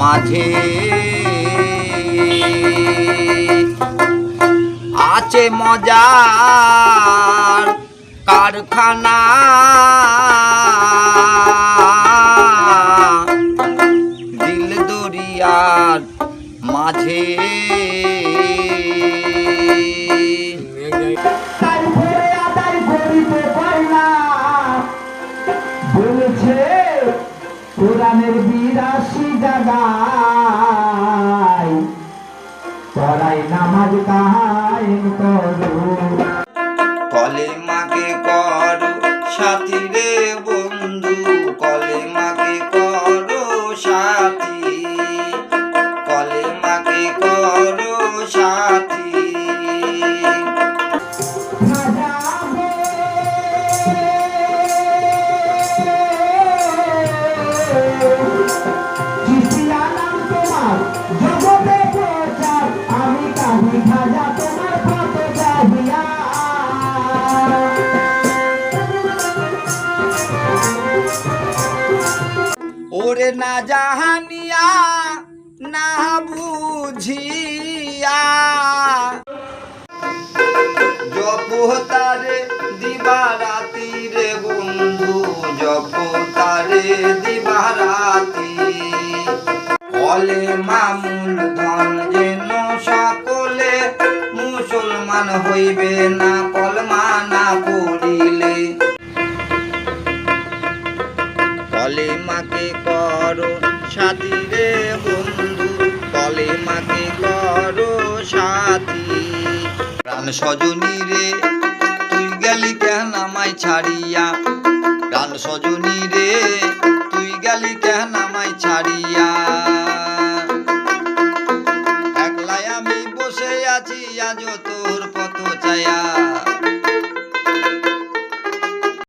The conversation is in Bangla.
মাঝে আছে মজার কারখানা, দিল দরিয়ার মাঝে। কোরআনের ৮২ জায়গায় পড়াই নামাজ কায়েম করো, কলেমাকে করো সাথী রে বন্ধু, কলেমাকে করো সাথী, কলেমাকে করো সাথী। ওরে না জাহানিয়া না বুঝিয়া জপ তারে দিবারাতি রে বন্ধু, জপ তারে দিবারাতি। কলেমা মূলধন যেন সকলে, মুসলমান হইবে না কলমা না পড়িলে। কলেমাকে করো সাথী রে বন্ধু, কলেমাকে করো সাথী। প্রাণ সজনী রে তুই গেলি কেন আমায় ছাড়িয়া, প্রাণ সজনী রে তুই গেলি কেন আমায় ছাড়িয়া। একলাই আমি বসে আছি আজ তোর পথ চায়া।